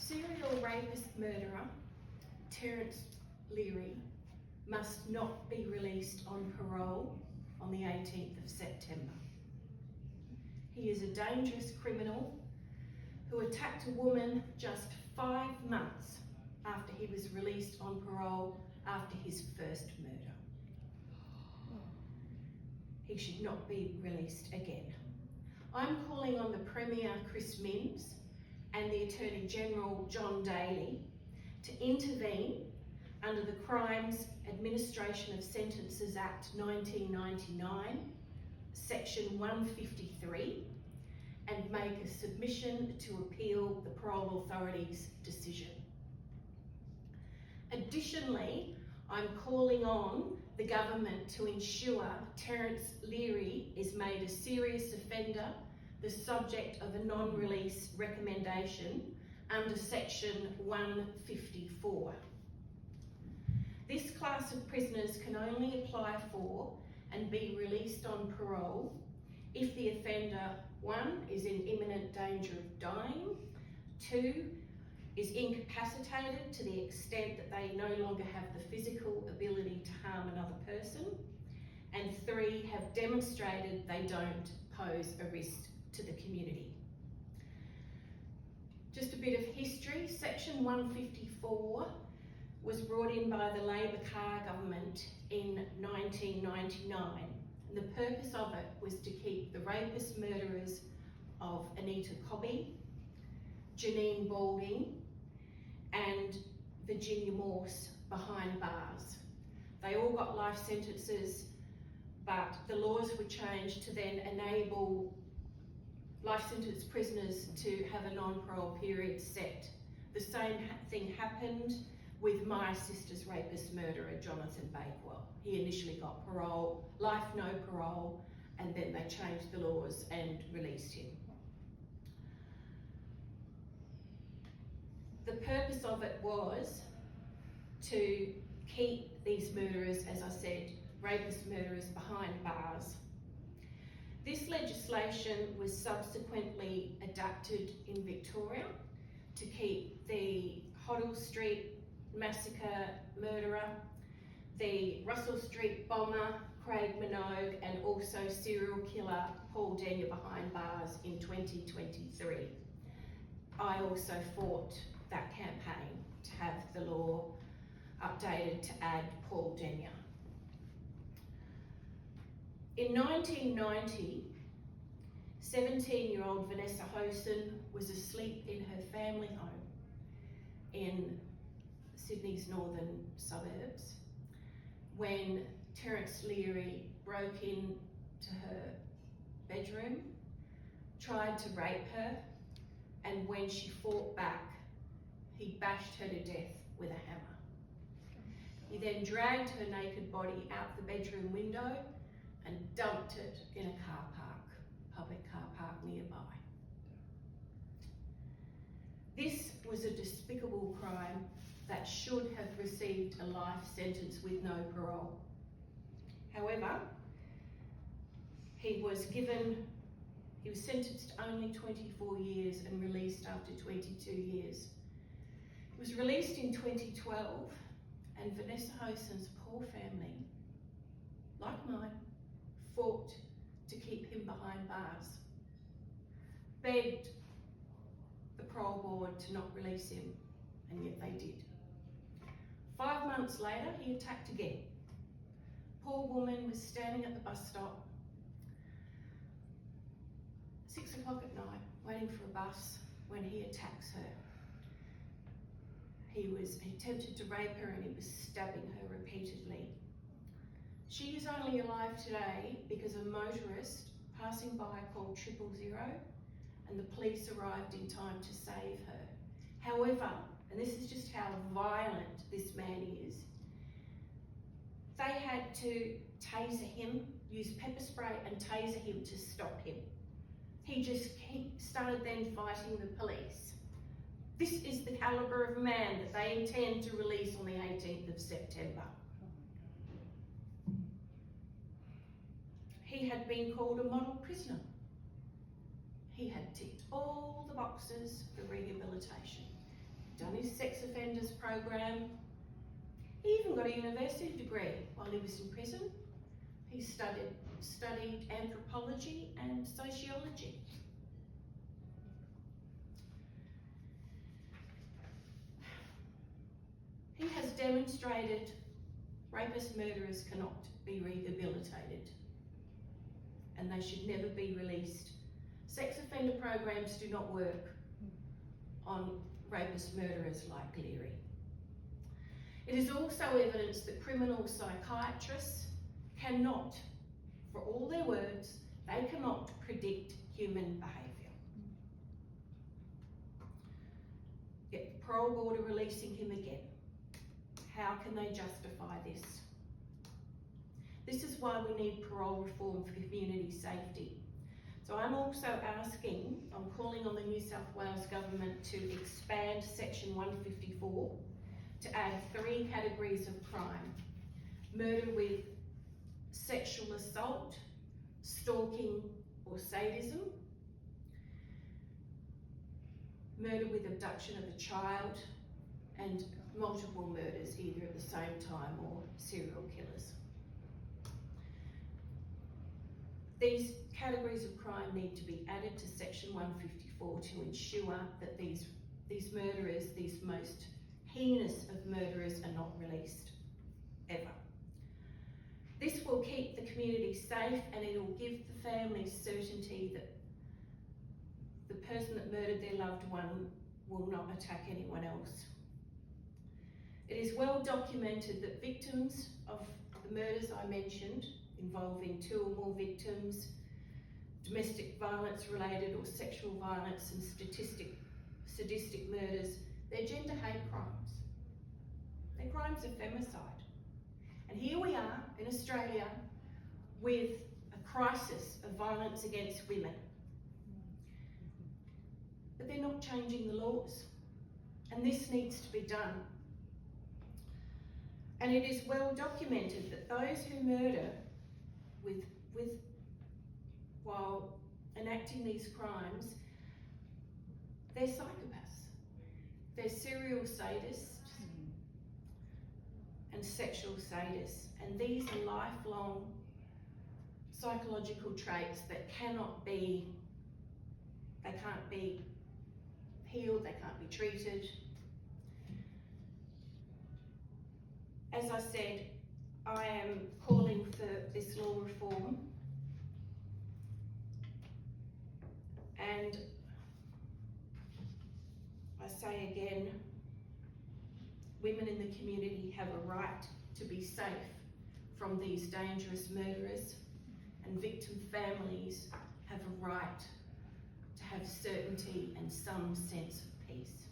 Serial rapist murderer Terrence Leary must not be released on parole on the 18th of September. He is a dangerous criminal who attacked a woman just 5 months after he was released on parole after his first murder. He should not be released again. I'm calling on the Premier Chris Minns and the Attorney General John Daley to intervene under the Crimes Administration of Sentences Act 1999, Section 153, and make a submission to appeal the parole authority's decision. Additionally, I'm calling on the government to ensure Terrence Leary is made a serious offender, the subject of a non-release recommendation under Section 154. This class of prisoners can only apply for and be released on parole if the offender, 1, is in imminent danger of dying, 2, is incapacitated to the extent that they no longer have the physical ability to harm another person, and 3, have demonstrated they don't pose a risk to the community. Just a bit of history. Section 154 was brought in by the Labor Carr government in 1999. And the purpose of it was to keep the rapist murderers of Anita Cobby, Janine Balding, and Virginia Morse behind bars. They all got life sentences, but the laws were changed to then enable life sentence prisoners to have a non-parole period set. The same thing happened with my sister's rapist murderer, Jonathan Bakewell. He initially got parole, life no parole, and then they changed the laws and released him. The purpose of it was to keep these murderers, as I said, rapist murderers behind bars. This legislation was subsequently adapted in Victoria to keep the Hoddle Street massacre murderer, the Russell Street bomber, Craig Minogue, and also serial killer Paul Denyer behind bars in 2023. I also fought that campaign to have the law updated to add Paul Denyer. In 1990, 17-year-old Vanessa Hosen was asleep in her family home in Sydney's northern suburbs when Terrence Leary broke into her bedroom, tried to rape her, and when she fought back, he bashed her to death with a hammer. He then dragged her naked body out the bedroom window and dumped it in a car park, public car park nearby. This was a despicable crime that should have received a life sentence with no parole. However, he was sentenced only 24 years and released after 22 years. He was released in 2012, and Vanessa Hosen's poor family, like mine, fought to keep him behind bars, begged the parole board to not release him, and yet they did. 5 months later, he attacked again. Poor woman was standing at the bus stop, 6 o'clock at night, waiting for a bus when he attacks her. He attempted to rape her and he was stabbing her repeatedly. She is only alive today because a motorist passing by called 000 and the police arrived in time to save her. However, and this is just how violent this man is, they had to taser him, use pepper spray and taser him to stop him. He started then fighting the police. This is the calibre of man that they intend to release on the 18th of September. He had been called a model prisoner. He had ticked all the boxes for rehabilitation. done his sex offenders program. He even got a university degree while he was in prison. He studied anthropology and sociology. He has demonstrated rapist murderers cannot be rehabilitated and they should never be released. Sex offender programs do not work on rapist murderers like Leary. It is also evidence that criminal psychiatrists cannot, for all their words, they cannot predict human behaviour. Yet the parole board are releasing him again. How can they justify this? This is why we need parole reform for community safety. So I'm also I'm calling on the New South Wales Government to expand Section 154 to add 3 categories of crime: murder with sexual assault, stalking or sadism, murder with abduction of a child, and multiple murders either at the same time or serial killers. These categories of crime need to be added to Section 154 to ensure that these murderers, these most heinous of murderers, are not released, ever. This will keep the community safe and it will give the families certainty that the person that murdered their loved one will not attack anyone else. It is well documented that victims of the murders I mentioned, involving 2 or more victims, domestic violence related or sexual violence and sadistic murders, they're gender hate crimes. They're crimes of femicide. And here we are in Australia with a crisis of violence against women. But they're not changing the laws. And this needs to be done. And it is well documented that those who murder while enacting these crimes, they're psychopaths. They're serial sadists and sexual sadists. And these are lifelong psychological traits that they can't be healed, they can't be treated. As I said, I am calling for this law reform, and I say again, women in the community have a right to be safe from these dangerous murderers, and victim families have a right to have certainty and some sense of peace.